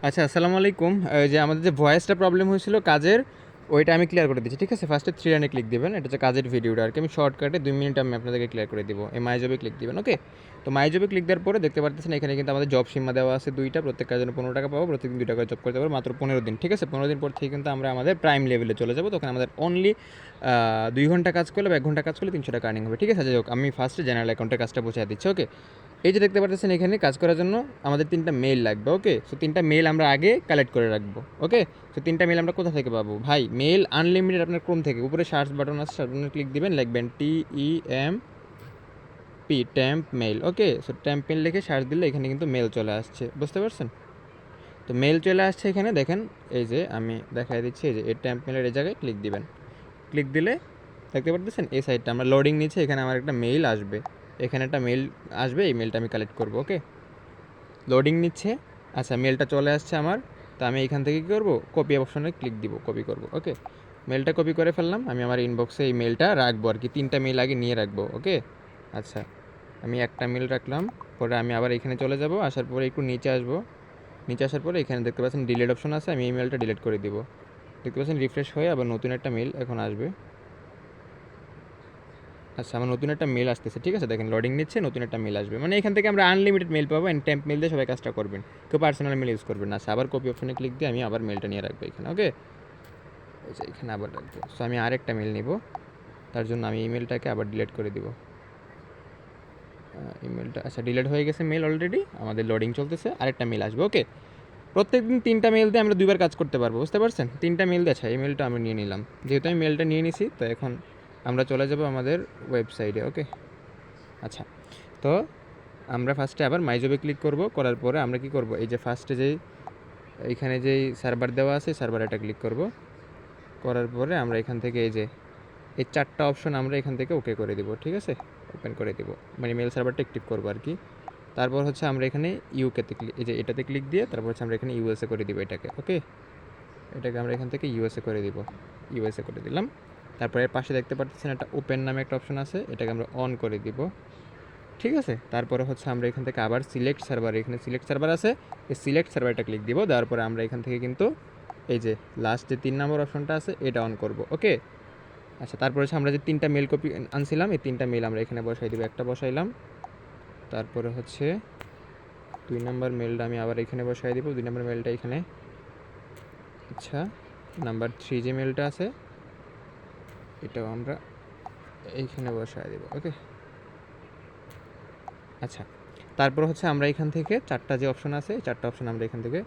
আচ্ছা, আসসালামু আলাইকুম। যে আমাদের যে ভয়েসটা প্রবলেম হয়েছিল কাজের, ওইটা আমি ক্লিয়ার করে দিচ্ছি। ঠিক আছে? ফার্স্টে 3 লাইনে ক্লিক দিবেন। এটা হচ্ছে কাজের ভিডিওটা আরকি। আমি শর্টকাটে 2 মিনিট আমি আপনাদেরকে ক্লিয়ার করে দিব। এই মাই জবে ক্লিক দিবেন। ওকে? তো মাই জবে ক্লিক দেওয়ার পরে দেখতে পারতেছেন এখানে কিন্তু আমাদের জব সীমা দেওয়া আছে ২ টা। প্রত্যেক কাজের জন্য ৳১৫ পাবো। প্রত্যেকদিন ২ টা করে জব করতে পারবো। মাত্র ১৫ দিন। ঠিক আছে? ১৫ দিন পর থেকে কিন্তু আমরা আমাদের প্রাইম লেভেলে চলে যাবো। তখন আমাদের অনলি ২ ঘন্টা কাজ করলে বা ১ ঘন্টা কাজ করলে ৳৩০০ আর্নিং হবে। ঠিক আছে? যাই হোক, আমি ফার্স্টে জেনারেল অ্যাকাউন্টের কাজটা বুঝায় দিচ্ছি। ওকে? এই যে দেখতে পারতেছেন এখানে কাজ করার জন্য আমাদের ৩টা মেইল লাগবে। ওকে? সো ৩টা মেইল আমরা আগে কালেক্ট করে রাখবো। ওকে? সো ৩টা মেইল আমরা কোথা থেকে পাবো? ভাই মেইল আনলিমিটেড আপনার ক্রোম থেকে। উপরে সার্চ বাটন আছে, সার্চ বাটনে ক্লিক দিবেন, লিখবেন TEMP টেম্প মেইল। ওকে? সো টেম্প মেইল লিখে সার্চ দিলে এখানে কিন্তু মেইল চলে আসছে। বুঝতে পারছেন? তো মেইল চলে আসছে এখানে দেখেন, এই যে আমি দেখায় দিচ্ছি, এই যে এই টেম্প মেইলের এই জায়গায় ক্লিক দিবেন। ক্লিক দিলে দেখতে পারতেছেন এই সাইটটা আমরা লোডিং নিচ্ছে, এখানে আমার একটা মেইল আসবে। এখানে একটা মেইল আসবে, এই মেইলটা আমি কালেক্ট করব। ওকে? লোডিং নিচ্ছে। আচ্ছা, মেলটা চলে আসছে আমার। তো আমি এখান থেকে কী করবো? কপি অপশনে ক্লিক দিব, কপি করব। ওকে? মেলটা কপি করে ফেললাম। আমি আমার ইনবক্সে এই মেলটা রাখবো আর কি। 3টা মেল আগে নিয়ে রাখবো। ওকে? আচ্ছা, আমি একটা মেল রাখলাম। পরে আমি আবার এখানে চলে যাব। আসার পরে একটু নিচে আসবো। নিচে আসার পরে এখানে দেখতে পাচ্ছেন ডিলিট অপশন আছে। আমি এই মেলটা ডিলিট করে দিব। দেখতে পাচ্ছেন রিফ্রেশ হয়ে আবার নতুন একটা মেল এখন আসবে। আচ্ছা, আমার নতুন একটা মেল আসতেছে। ঠিক আছে? দেখেন লোডিং নিচ্ছে, নতুন একটা মেল আসবে। মানে এখান থেকে আমরা আনলিমিটেড মেল পাবো। এন্ড টেম্প মেল দিয়ে সবাই কাজটা করবেন। কেউ পার্সোনাল মেল ইউজ করবেন না। আচ্ছা, আবার কপি অপশনে ক্লিক দিয়ে আমি আবার মেলটা নিয়ে রাখবো এখানে। ওকে? এই যে এখানে আবার রাখবো। সো আমি আরেকটা মেল নিব। তার জন্য আমি ইমেলটাকে আবার ডিলিট করে দিব। ইমেলটা আচ্ছা ডিলিট হয়ে গেছে মেল অলরেডি। আমাদের লোডিং চলতেছে। আরেকটা মেল আসবে। ওকে? প্রত্যেকদিন 3টা মেল দিয়ে আমরা 2 বার কাজ করতে পারবো। বুঝতে পারছেন? 3টা মেল দিয়ে। আচ্ছা, এই মেলটা আমি নিয়ে নিলাম। যেহেতু আমি মেলটা নিয়ে নিছি, তো এখন আমরা চলে যাব আমাদের ওয়েবসাইটে। ওকে? আচ্ছা, তো আমরা ফার্স্টে আবার মাই জবে ক্লিক করব। করার পরে আমরা কি করব? এই যে ফার্স্টে যেই এইখানে যেই সার্ভার দেওয়া আছে, সার্ভার এটা ক্লিক করব। করার পরে আমরা এখান থেকে এই যে এই 4টা অপশন আমরা এখান থেকে ওকে করে দিব। ঠিক আছে? ওপেন করে দিব। মানে মেল সার্ভারটা অ্যাক্টিভ করব আর কি। তারপর হচ্ছে আমরা এখানে ইউকেতে ক্লিক, এই যে এটাতে ক্লিক দিয়ে তারপর হচ্ছে আমরা এখানে ইউএসএ করে দিব এটাকে। ওকে? এটাকে আমরা এখান থেকে ইউএসএ করে দিব। ইউএসএ করে দিলাম। তারপরে এর পাশে দেখতে পাচ্ছেন একটা ওপেন নামে একটা অপশন আছে, এটাকে আমরা অন করে দিব। ঠিক আছে? তারপরে হচ্ছে আমরা এখান থেকে আবার সিলেক্ট সার্ভার, এখানে সিলেক্ট সার্ভার আছে, এই সিলেক্ট সার্ভারটা ক্লিক দিব। দেওয়ার পরে আমরা এখান থেকে কিন্তু এই যে লাস্ট যে 3 নম্বর অপশনটা আছে এটা অন করব। ওকে? আচ্ছা, তারপরে হচ্ছে আমরা যে 3টা মেল কপি আনছিলাম, এই 3টা মেল আমরা এখানে বসাই দিব। একটা বসাইলাম। তারপরে হচ্ছে 2 নম্বর মেলটা আমি আবার এখানে বসাই দিব। 2 নম্বর মেলটা এখানে। আচ্ছা, নাম্বার 3 যে মেলটা আছে এটাও আমরা এইখানে বসাই দিব। ওকে? আচ্ছা, তারপর হচ্ছে আমরা এখান থেকে 4টা যে অপশন আছে, এই 4টা অপশন আমরা এখান থেকে